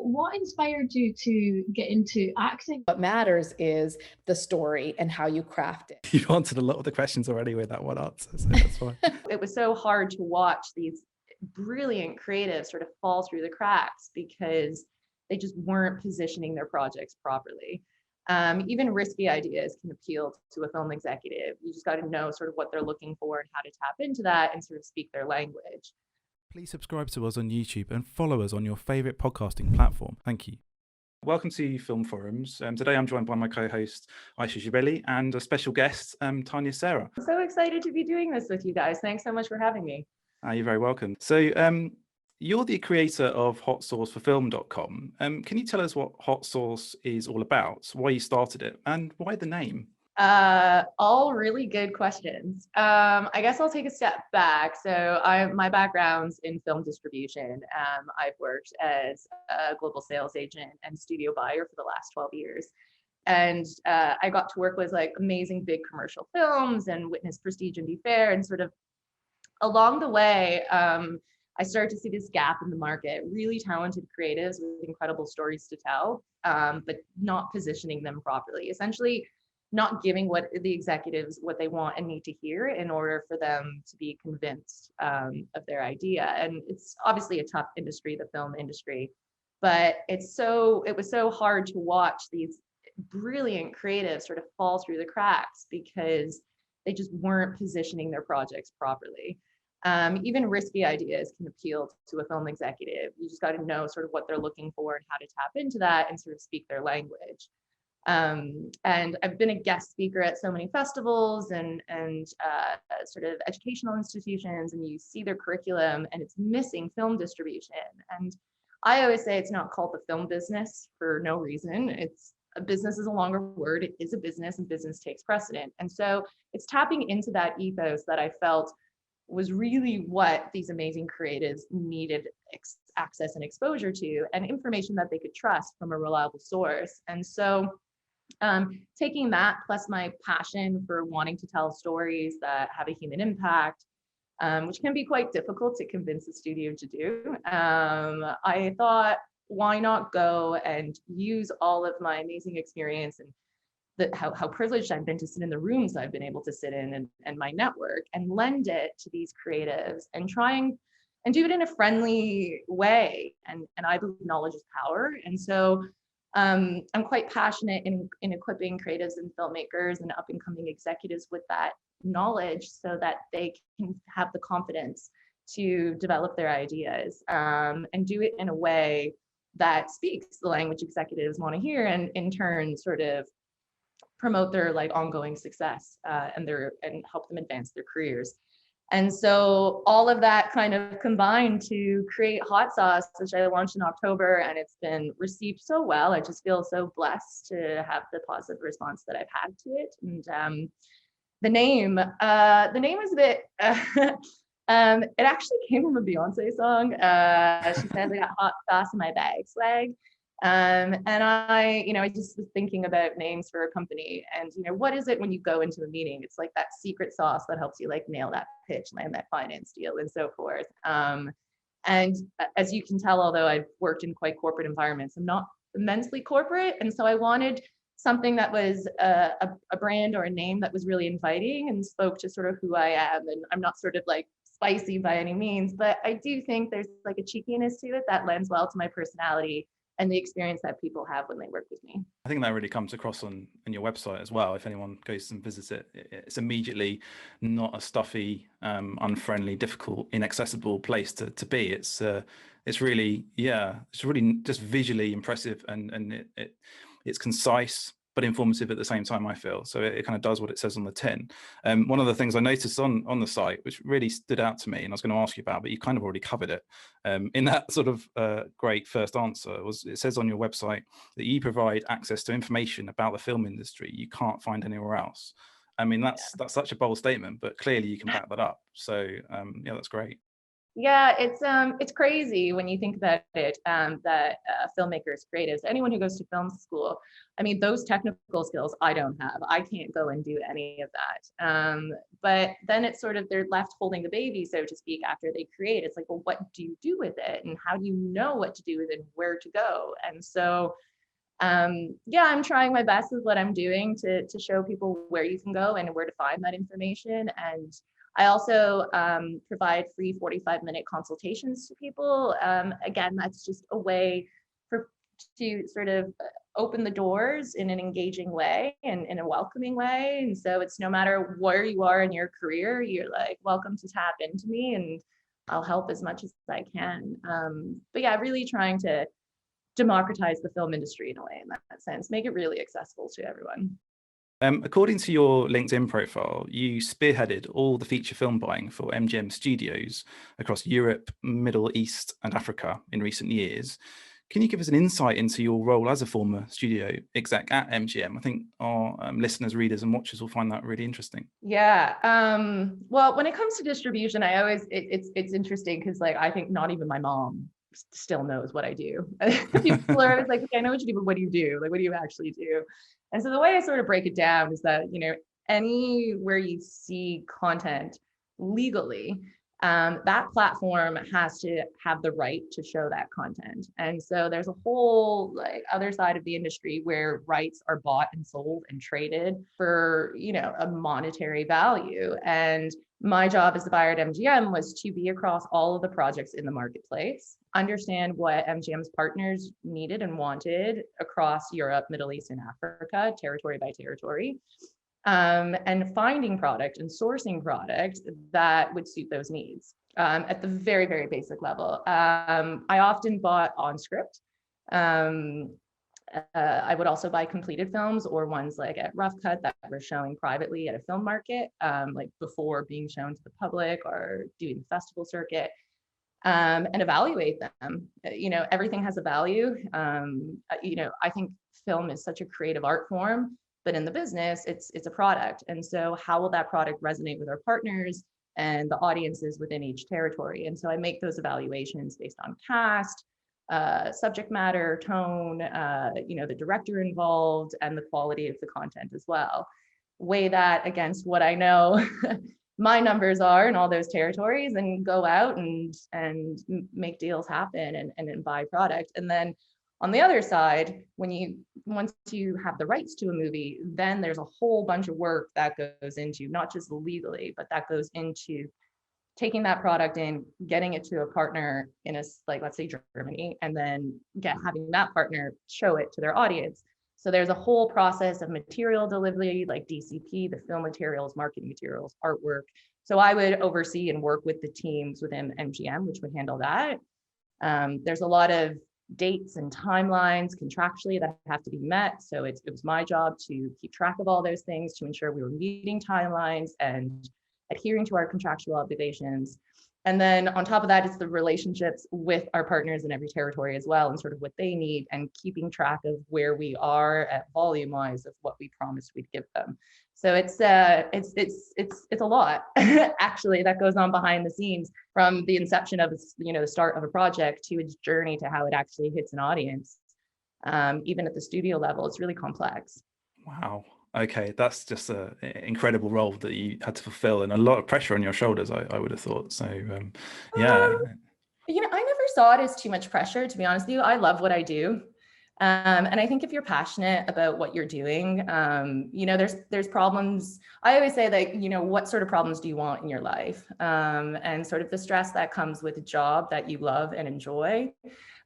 What inspired you to get into acting? What matters is the story and how you craft it. You've answered a lot of the questions already with that one answer, so that's fine. It was so hard to watch these brilliant creatives sort of fall through the cracks because they just weren't positioning their projects properly. Even risky ideas can appeal to a film executive. You just got to know sort of what they're looking for and how to tap into that and sort of speak their language. Please subscribe to us on YouTube and follow us on your favourite podcasting platform. Thank you. Welcome to Film Forums. Today I'm joined by my co-host Aisha Jibeli and a special guest, Tania Sarra. I'm so excited to be doing this with you guys. Thanks so much for having me. You're very welcome. So you're the creator of Hot Sauce for Film.com. Can you tell us what Hot Sauce is all about, why you started it, and why the name? All really good questions. I guess I'll take a step back. So my background's in film distribution. I've worked as a global sales agent and studio buyer for the last 12 years. And I got to work with like amazing big commercial films and witness Prestige and Be Fair. And sort of along the way, I started to see this gap in the market, really talented creatives with incredible stories to tell, but not positioning them properly. Essentially, not giving what the executives what they want and need to hear in order for them to be convinced of their idea. And it's obviously a tough industry, the film industry, but it was so hard to watch these brilliant creatives sort of fall through the cracks because they just weren't positioning their projects properly. Even risky ideas can appeal to a film executive. You just got to know sort of what they're looking for and how to tap into that and sort of speak their language. And I've been a guest speaker at so many festivals and sort of educational institutions, and you see their curriculum and it's missing film distribution. And I always say it's not called the film business for no reason. It's a business is a longer word. It is a business and business takes precedent. And so it's tapping into that ethos that I felt was really what these amazing creatives needed access and exposure to, and information that they could trust from a reliable source. And so taking that plus my passion for wanting to tell stories that have a human impact, which can be quite difficult to convince a studio to do, I thought, why not go and use all of my amazing experience and how privileged I've been to sit in the rooms I've been able to sit in and my network, and lend it to these creatives and trying and do it in a friendly way. And I believe knowledge is power. And so I'm quite passionate in equipping creatives and filmmakers and up and coming executives with that knowledge so that they can have the confidence to develop their ideas and do it in a way that speaks the language executives want to hear, and in turn sort of promote their like ongoing success and help them advance their careers. And so all of that kind of combined to create Hot Sauce, which I launched in October, and it's been received so well. I just feel so blessed to have the positive response that I've had to it. And the name is a bit, it actually came from a Beyonce song. She said, I got hot sauce in my bag swag. And I just was thinking about names for a company, and what is it when you go into a meeting? It's like that secret sauce that helps you like nail that pitch, land that finance deal, and so forth. And as you can tell, although I've worked in quite corporate environments, I'm not immensely corporate, and so I wanted something that was a brand or a name that was really inviting and spoke to sort of who I am. And I'm not sort of like spicy by any means, but I do think there's like a cheekiness to it that lends well to my personality and the experience that people have when they work with me. I think that really comes across on your website as well. If anyone goes and visits it, it's immediately not a stuffy, unfriendly, difficult, inaccessible place to be. It's really, it's really just visually impressive, and it's concise but informative at the same time, I feel. So it kind of does what it says on the tin. One of the things I noticed on the site, which really stood out to me, and I was going to ask you about, but you kind of already covered it in that sort of great first answer, was it says on your website that you provide access to information about the film industry you can't find anywhere else. I mean, that's such a bold statement, but clearly you can back that up. So that's great. Yeah, it's crazy when you think about it, that filmmakers, creatives, anyone who goes to film school, I mean, those technical skills I don't have. I can't go and do any of that. But then it's sort of they're left holding the baby, so to speak, after they create. It's like, well, what do you do with it, and how do you know what to do with it, and where to go? And so, yeah, I'm trying my best with what I'm doing to show people where you can go and where to find that information. And I also provide free 45-minute consultations to people. Again, that's just a way to sort of open the doors in an engaging way and in a welcoming way. And so it's no matter where you are in your career, you're like, welcome to tap into me, and I'll help as much as I can. But yeah, really trying to democratize the film industry in a way, in that sense, make it really accessible to everyone. According to your LinkedIn profile, you spearheaded all the feature film buying for MGM Studios across Europe, Middle East, and Africa in recent years. Can you give us an insight into your role as a former studio exec at MGM? I think our listeners, readers, and watchers will find that really interesting. Yeah. Well, when it comes to distribution, I always it's interesting because, like, I think not even my mom still knows what I do. People are always like, okay, I know what you do, but what do you do? Like, what do you actually do? And so the way I sort of break it down is that, anywhere you see content legally, that platform has to have the right to show that content. And so there's a whole other side of the industry where rights are bought and sold and traded for, a monetary value. And my job as the buyer at MGM was to be across all of the projects in the marketplace, understand what MGM's partners needed and wanted across Europe, Middle East, and Africa, territory by territory, and finding product and sourcing product that would suit those needs at the very, very basic level. I often bought on script. I would also buy completed films or ones like at Rough Cut that were showing privately at a film market, like before being shown to the public or doing the festival circuit, and evaluate them. Everything has a value. I think film is such a creative art form, but in the business, it's a product. And so how will that product resonate with our partners and the audiences within each territory? And so I make those evaluations based on cast, subject matter, tone, the director involved, and the quality of the content as well. Weigh that against what I know my numbers are in all those territories, and go out and make deals happen and buy product. And then on the other side, once you have the rights to a movie, then there's a whole bunch of work that goes into, not just legally, but that goes into taking that product in, getting it to a partner in let's say Germany, and then having that partner show it to their audience. So there's a whole process of material delivery, like DCP, the film materials, marketing materials, artwork. So I would oversee and work with the teams within MGM, which would handle that. There's a lot of dates and timelines contractually that have to be met. So it was my job to keep track of all those things, to ensure we were meeting timelines and adhering to our contractual obligations. And then on top of that, it's the relationships with our partners in every territory as well, and sort of what they need, and keeping track of where we are at volume wise of what we promised we'd give them. So it's a lot actually that goes on behind the scenes, from the inception of the start of a project to its journey to how it actually hits an audience. Even at the studio level, it's really complex. Wow. Okay, that's just an incredible role that you had to fulfill, and a lot of pressure on your shoulders, I would have thought. So, yeah. I never saw it as too much pressure, to be honest with you. I love what I do. And I think if you're passionate about what you're doing, there's problems. I always say that, what sort of problems do you want in your life? And sort of the stress that comes with a job that you love and enjoy,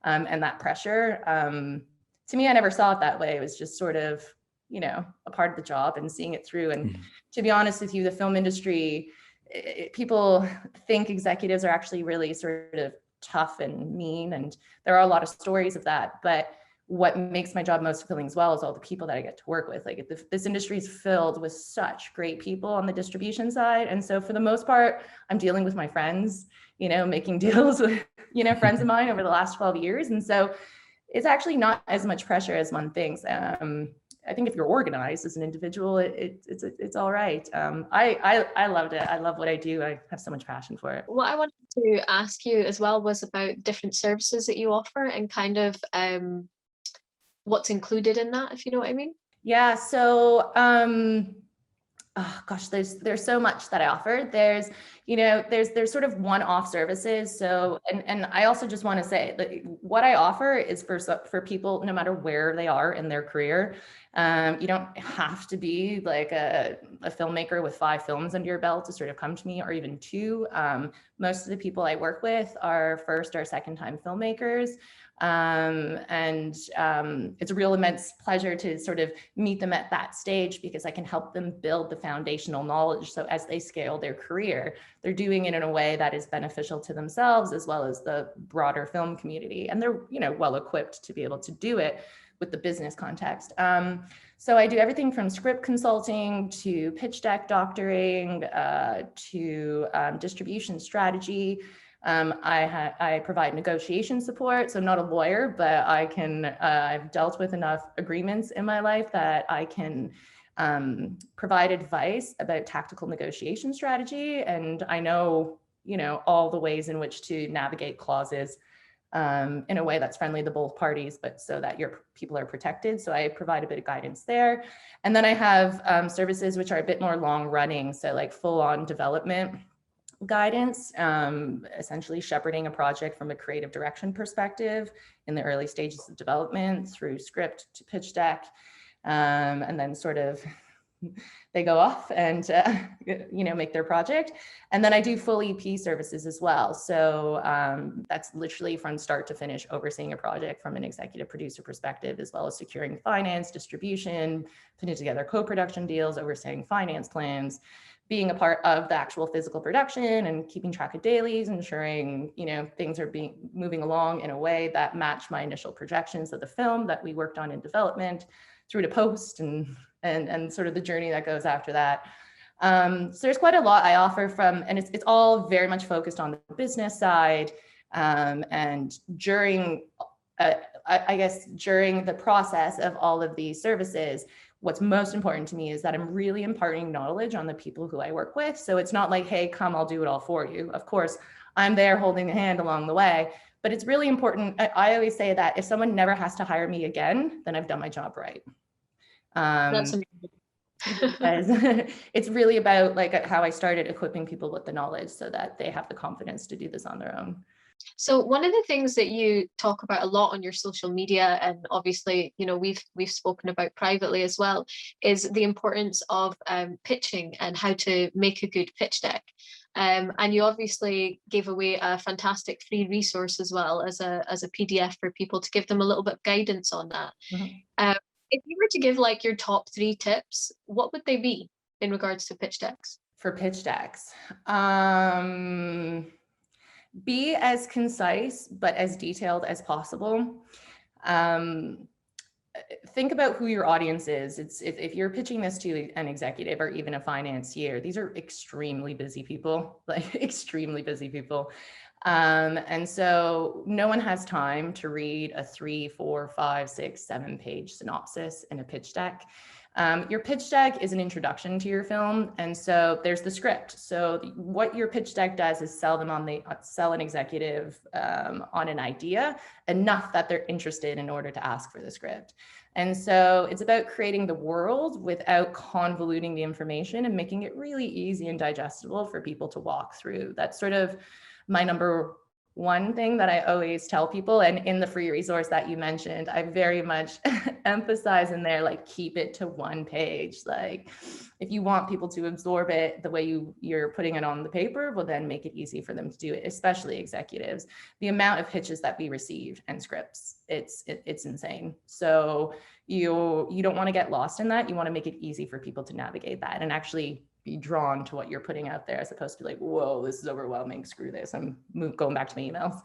and that pressure. To me, I never saw it that way. It was just sort of, a part of the job and seeing it through. And to be honest with you, the film industry, people think executives are actually really sort of tough and mean, and there are a lot of stories of that. But what makes my job most fulfilling as well is all the people that I get to work with. This industry is filled with such great people on the distribution side. And so for the most part, I'm dealing with my friends, making deals with, friends of mine over the last 12 years. And so it's actually not as much pressure as one thinks. I think if you're organized as an individual, it's all right. I loved it. I love what I do. I have so much passion for it. What I wanted to ask you as well was about different services that you offer and kind of what's included in that, if you know what I mean. Yeah, so oh gosh, there's so much that I offer. There's sort of one-off services. So, and I also just want to say that what I offer is for people, no matter where they are in their career. You don't have to be like a filmmaker with 5 films under your belt to sort of come to me, or even 2. Most of the people I work with are first or second time filmmakers. It's a real immense pleasure to sort of meet them at that stage, because I can help them build the foundational knowledge. So as they scale their career, they're doing it in a way that is beneficial to themselves as well as the broader film community. And they're, well equipped to be able to do it with the business context. So I do everything from script consulting to pitch deck doctoring to distribution strategy. I provide negotiation support, so not a lawyer, but I've dealt with enough agreements in my life that I can provide advice about tactical negotiation strategy. And I know, all the ways in which to navigate clauses in a way that's friendly to both parties, but so that your people are protected. So I provide a bit of guidance there. And then I have services which are a bit more long running, so like full on development guidance, essentially shepherding a project from a creative direction perspective in the early stages of development through script to pitch deck. And then sort of they go off and, make their project. And then I do full EP services as well. So that's literally from start to finish, overseeing a project from an executive producer perspective, as well as securing finance, distribution, putting together co-production deals, overseeing finance plans, being a part of the actual physical production and keeping track of dailies, ensuring, things are moving along in a way that match my initial projections of the film that we worked on in development through to post and sort of the journey that goes after that. So there's quite a lot I offer and it's all very much focused on the business side. And during, during the process of all of these services, what's most important to me is that I'm really imparting knowledge on the people who I work with. So it's not like, hey, come, I'll do it all for you. Of course, I'm there holding a hand along the way, but it's really important. I always say that if someone never has to hire me again, then I've done my job right. That's amazing. It's really about like how I started equipping people with the knowledge so that they have the confidence to do this on their own. So one of the things that you talk about a lot on your social media, and obviously, we've spoken about privately as well, is the importance of pitching and how to make a good pitch deck. And you obviously gave away a fantastic free resource as well as a PDF for people to give them a little bit of guidance on that. Mm-hmm. If you were to give like your top 3 tips, what would they be in regards to pitch decks? For pitch decks, be as concise but as detailed as possible. Think about who your audience is. If you're pitching this to an executive or even a financier, these are extremely busy people, like extremely busy people. And so no one has time to read a 3, 4, 5, 6, 7 page synopsis in a pitch deck. Your pitch deck is an introduction to your film. And so there's the script. So what your pitch deck does is sell an executive on an idea enough that they're interested in order to ask for the script. And so it's about creating the world without convoluting the information and making it really easy and digestible for people to walk through. That's sort of my number one thing that I always tell people. And in the free resource that you mentioned, I very much emphasize in there, like, keep it to 1 page. Like, if you want people to absorb it the way you're putting it on the paper, well, then make it easy for them to do it, especially executives. The amount of pitches that we receive and scripts, it's insane. So you don't want to get lost in that. You want to make it easy for people to navigate that and actually be drawn to what you're putting out there, as opposed to like, whoa, this is overwhelming, screw this, I'm going back to my emails.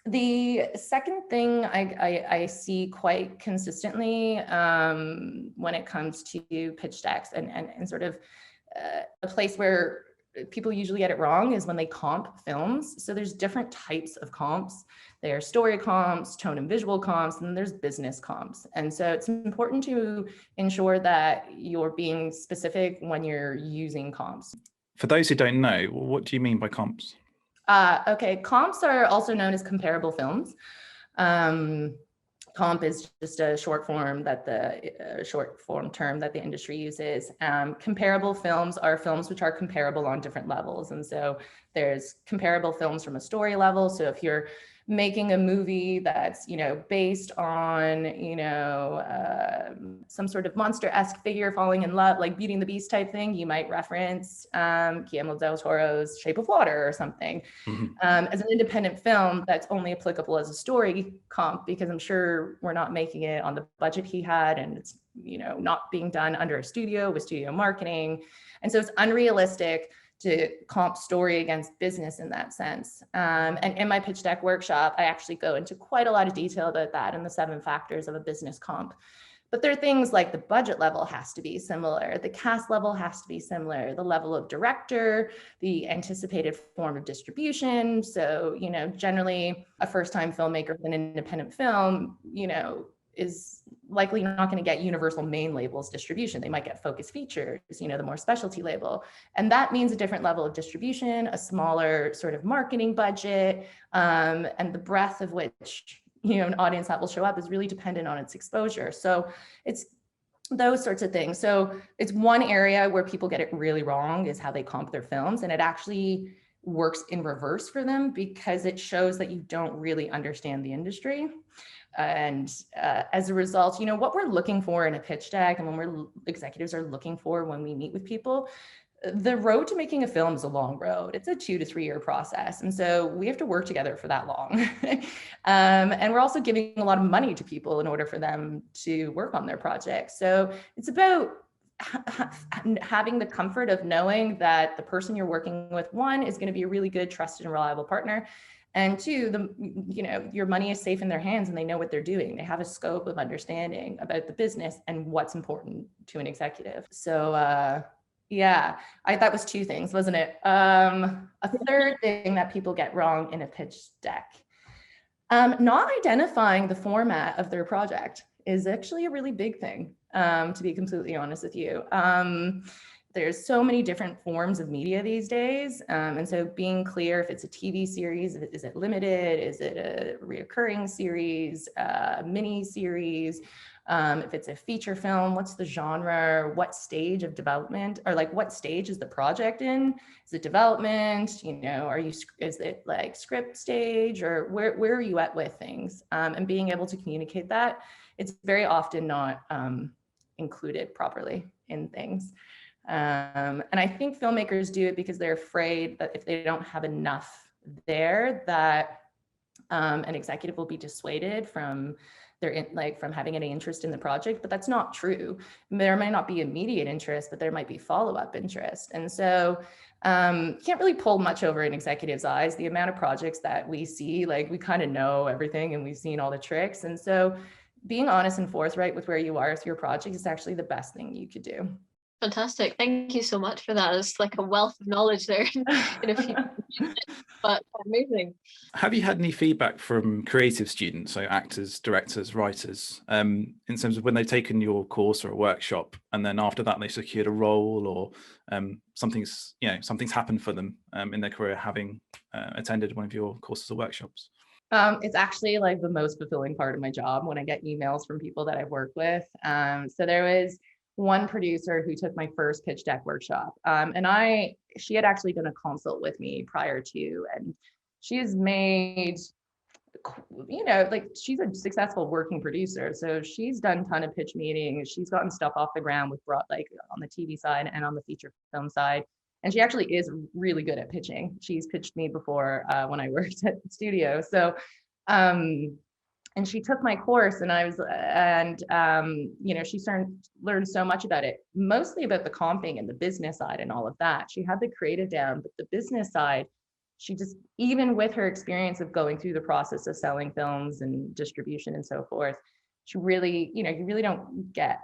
The second thing I see quite consistently when it comes to pitch decks and sort of a place where people usually get it wrong is when they comp films. So there's different types of comps. There are story comps, tone and visual comps, and then there's business comps. And so it's important to ensure that you're being specific when you're using comps. For those who don't know, what do you mean by comps? Okay, comps are also known as comparable films. Comp is just a short form term that the industry uses. Comparable films are films which are comparable on different levels. And so there's comparable films from a story level. So if you're making a movie that's, based on, some sort of monster-esque figure falling in love, like Beauty and the Beast type thing, you might reference Guillermo del Toro's Shape of Water or something. As an independent film, that's only applicable as a story comp, because I'm sure we're not making it on the budget he had, and it's, not being done under a studio with studio marketing. And so it's unrealistic to comp story against business in that sense. And in my pitch deck workshop, I actually go into quite a lot of detail about that and the 7 factors of a business comp. But there are things like the budget level has to be similar, the cast level has to be similar, the level of director, the anticipated form of distribution. So, generally a first-time filmmaker with an independent film, is likely not going to get universal main labels distribution. They might get focus features, the more specialty label. And that means a different level of distribution, a smaller sort of marketing budget, and the breadth of which, an audience that will show up is really dependent on its exposure. So it's those sorts of things. So it's one area where people get it really wrong is how they comp their films. And it actually works in reverse for them, because it shows that you don't really understand the industry. And as a result, what we're looking for in a pitch deck, and when executives are looking for when we meet with people, the road to making a film is a long road. It's a 2 to 3 year process. And so we have to work together for that long. And we're also giving a lot of money to people in order for them to work on their projects. So it's about having the comfort of knowing that the person you're working with, one, is going to be a really good, trusted, and reliable partner. And 2, your money is safe in their hands and they know what they're doing. They have a scope of understanding about the business and what's important to an executive. So yeah, that was 2 things, wasn't it? A third thing that people get wrong in a pitch deck, not identifying the format of their project is actually a really big thing, to be completely honest with you. There's so many different forms of media these days. And so being clear if it's a TV series, is it limited? Is it a reoccurring series, mini series? If it's a feature film, what's the genre? What stage of development, or like what stage is the project in? Is it development? Is it like script stage, or where are you at with things? And being able to communicate that, it's very often not included properly in things. And I think filmmakers do it because they're afraid that if they don't have enough there, that an executive will be dissuaded from from having any interest in the project. But that's not true. There might not be immediate interest, but there might be follow-up interest. And so can't really pull much over an executive's eyes. The amount of projects that we see, we kind of know everything and we've seen all the tricks. And so being honest and forthright with where you are with your project is actually the best thing you could do. Fantastic. Thank you so much for that. It's like a wealth of knowledge there in a few minutes, but amazing. Have you had any feedback from creative students, so actors, directors, writers, in terms of when they've taken your course or a workshop, and then after that they secured a role, or something's happened for them in their career having attended one of your courses or workshops? It's actually like the most fulfilling part of my job when I get emails from people that I've worked with. So there was one producer who took my first pitch deck workshop. And she had actually done a consult with me prior to, and she has made, she's a successful working producer. So she's done a ton of pitch meetings. She's gotten stuff off the ground on the TV side and on the feature film side. And she actually is really good at pitching. She's pitched me before when I worked at the studio. So, and she took my course, and she learned so much about it, mostly about the comping and the business side and all of that. She had the creative down, but the business side, she just, even with her experience of going through the process of selling films and distribution and so forth, she really, you really don't get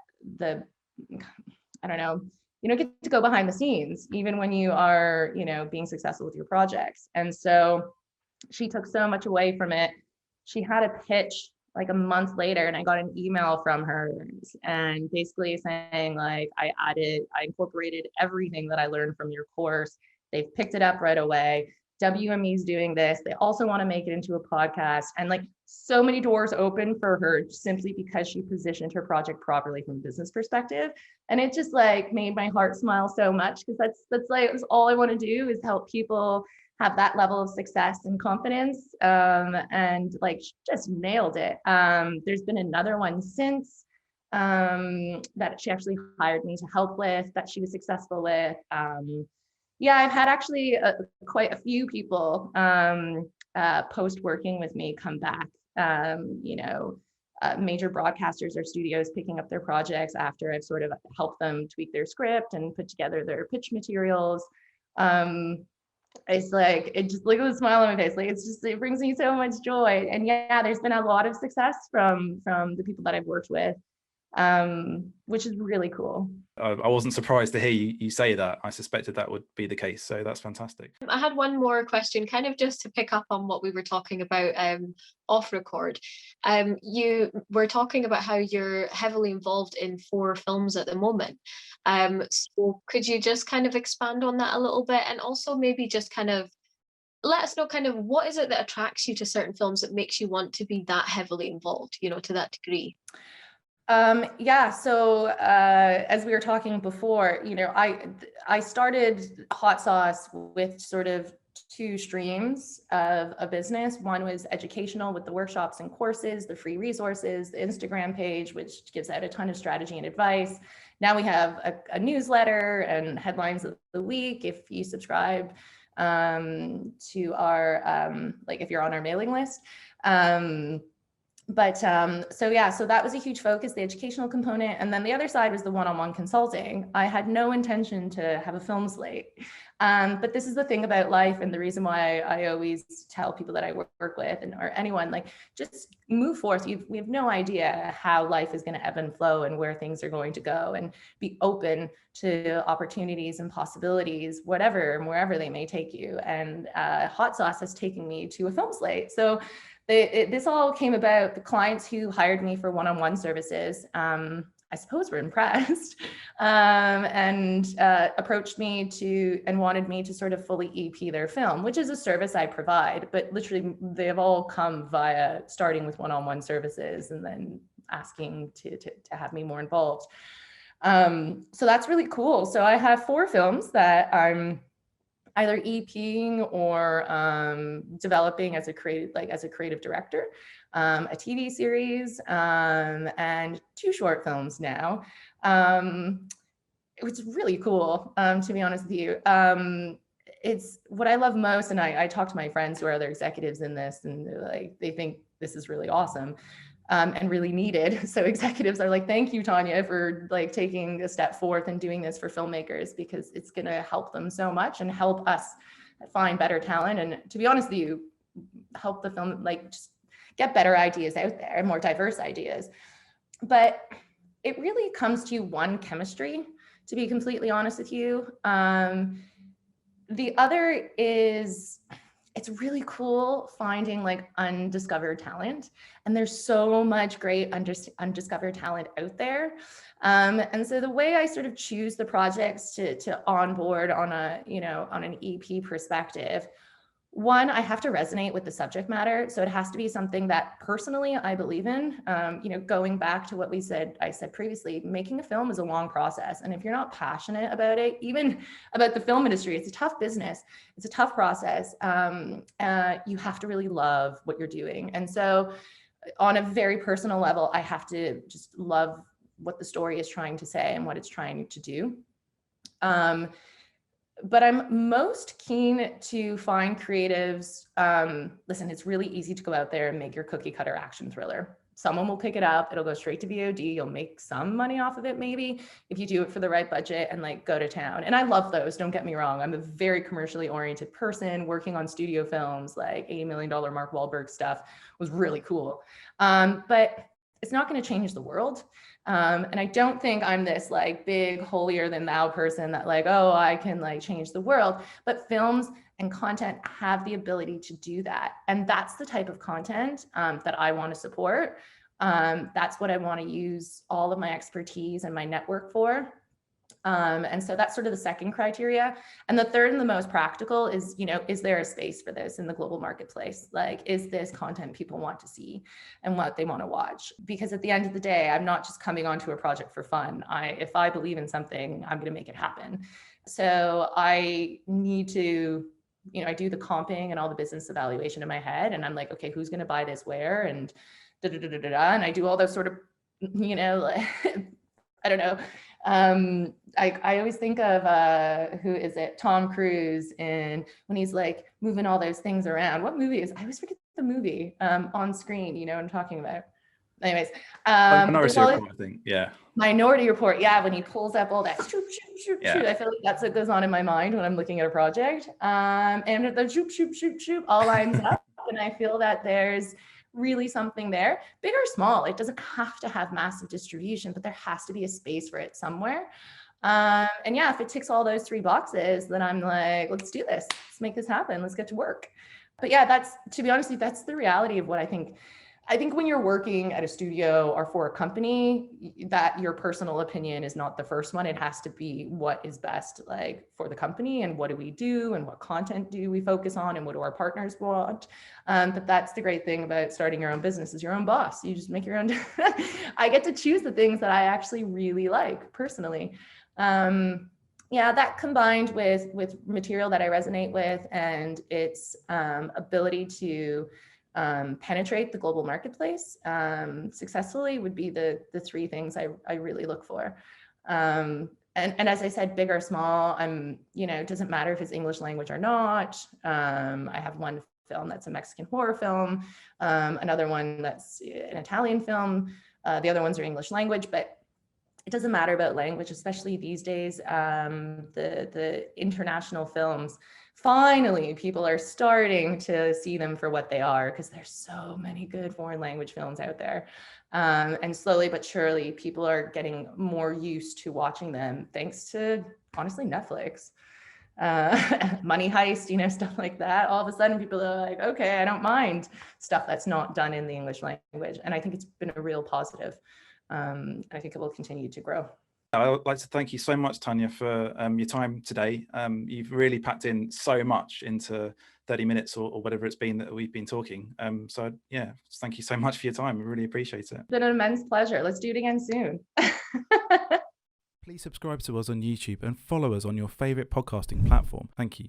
you don't get to go behind the scenes, even when you are, being successful with your projects. And so she took so much away from it. She had a pitch like a month later, and I got an email from her and basically saying like, I incorporated everything that I learned from your course. They've picked it up right away. WME's doing this. They also want to make it into a podcast. And like so many doors open for her simply because she positioned her project properly from a business perspective. And it just like made my heart smile so much, because that's like, that's all I want to do, is help people have that level of success and confidence. And like just nailed it. There's been another one since that she actually hired me to help with, that she was successful with. Yeah, I've had actually quite a few people post working with me come back. Major broadcasters or studios picking up their projects after I've sort of helped them tweak their script and put together their pitch materials. It's like, it just, look at the smile on my face. Like, it's just, it brings me so much joy. And yeah, there's been a lot of success from the people that I've worked with, which is really cool. I wasn't surprised to hear you say that. I suspected that would be the case. So that's fantastic. I had one more question, kind of just to pick up on what we were talking about off record. You were talking about how you're heavily involved in 4 films at the moment. So could you just kind of expand on that a little bit, and also maybe just kind of let us know kind of what is it that attracts you to certain films that makes you want to be that heavily involved, to that degree? Yeah, so as we were talking before, I started Hot Sauce with sort of 2 streams of a business. One was educational with the workshops and courses, the free resources, the Instagram page, which gives out a ton of strategy and advice. Now we have a newsletter and headlines of the week if you subscribe to our, like if you're on our mailing list. So that was a huge focus, the educational component. And then the other side was the one-on-one consulting. I had no intention to have a film slate. But this is the thing about life, and the reason why I always tell people that I work with, or anyone, like, just move forth. We have no idea how life is going to ebb and flow and where things are going to go, and be open to opportunities and possibilities, whatever and wherever they may take you. And Hot Sauce has taken me to a film slate. So this all came about. The clients who hired me for one-on-one services, I suppose, were impressed and approached me and wanted me to sort of fully EP their film, which is a service I provide, but literally they have all come via starting with one-on-one services and then asking to have me more involved. So that's really cool. So I have 4 films that I'm either EPing or developing as a creative director, a TV series, and 2 short films now. It was really cool, to be honest with you. It's what I love most, and I talk to my friends who are other executives in this, and they think this is really awesome. And really needed. So executives are like, thank you, Tania, for like taking a step forth and doing this for filmmakers, because it's going to help them so much and help us find better talent. And to be honest with you, help the film, like, just get better ideas out there and more diverse ideas. But it really comes to one, chemistry, to be completely honest with you. The other is, it's really cool finding like undiscovered talent, and there's so much great undiscovered talent out there. And so the way I sort of choose the projects to onboard on an EP perspective, one, I have to resonate with the subject matter. So it has to be something that personally I believe in. Going back to what I said previously, making a film is a long process. And if you're not passionate about it, even about the film industry, it's a tough business. It's a tough process. You have to really love what you're doing. And so on a very personal level, I have to just love what the story is trying to say and what it's trying to do. But I'm most keen to find creatives. Listen, it's really easy to go out there and make your cookie cutter action thriller. Someone will pick it up. It'll go straight to VOD. You'll make some money off of it, maybe, if you do it for the right budget and like go to town. And I love those. Don't get me wrong. I'm a very commercially oriented person working on studio films, like $80 million Mark Wahlberg stuff was really cool. But it's not going to change the world. And I don't think I'm this like big holier than thou person that like, oh, I can like change the world, but films and content have the ability to do that. And that's the type of content that I want to support. That's what I want to use all of my expertise and my network for. And so that's sort of the second criteria. And the third and the most practical is, is there a space for this in the global marketplace? Like, is this content people want to see and what they want to watch? Because at the end of the day, I'm not just coming onto a project for fun. If I believe in something, I'm going to make it happen. So I need to, I do the comping and all the business evaluation in my head. And I'm like, okay, who's going to buy this where? And and I do all those sort of, I don't know. I always think of who is it? Tom Cruise, and when he's like moving all those things around. What movie is? I always forget the movie on screen. You know what I'm talking about. Anyways, Minority Report, I think. Yeah. Minority Report. Yeah, when he pulls up all that shoot. Yeah. I feel like that's what goes on in my mind when I'm looking at a project. And the shoot all lines up, and I feel that there's really something there, big or small. It doesn't have to have massive distribution, but there has to be a space for it somewhere. And yeah, if it ticks all those 3 boxes, then I'm like, let's do this. Let's make this happen. Let's get to work. But yeah, to be honest, that's the reality of what I think. I think when you're working at a studio or for a company, that your personal opinion is not the first one. It has to be what is best, like for the company, and what do we do, and what content do we focus on, and what do our partners want. But that's the great thing about starting your own business, is your own boss. You just make your own. I get to choose the things that I actually really like personally. Yeah, that combined with material that I resonate with, and its ability to penetrate the global marketplace successfully would be the 3 things I really look for. And as I said, big or small, it doesn't matter if it's English language or not. I have one film that's a Mexican horror film, another one that's an Italian film. The other ones are English language, but it doesn't matter about language, especially these days. The international films, finally, people are starting to see them for what they are, because there's so many good foreign language films out there. And slowly but surely, people are getting more used to watching them, thanks to, honestly, Netflix. Money Heist, stuff like that. All of a sudden, people are like, okay, I don't mind stuff that's not done in the English language. And I think it's been a real positive. I think it will continue to grow. I would like to thank you so much, Tania, for your time today. You've really packed in so much into 30 minutes or whatever it's been that we've been talking. So yeah, thank you so much for your time. I really appreciate it. It's been an immense pleasure. Let's do it again soon. Please subscribe to us on YouTube and follow us on your favorite podcasting platform. Thank you.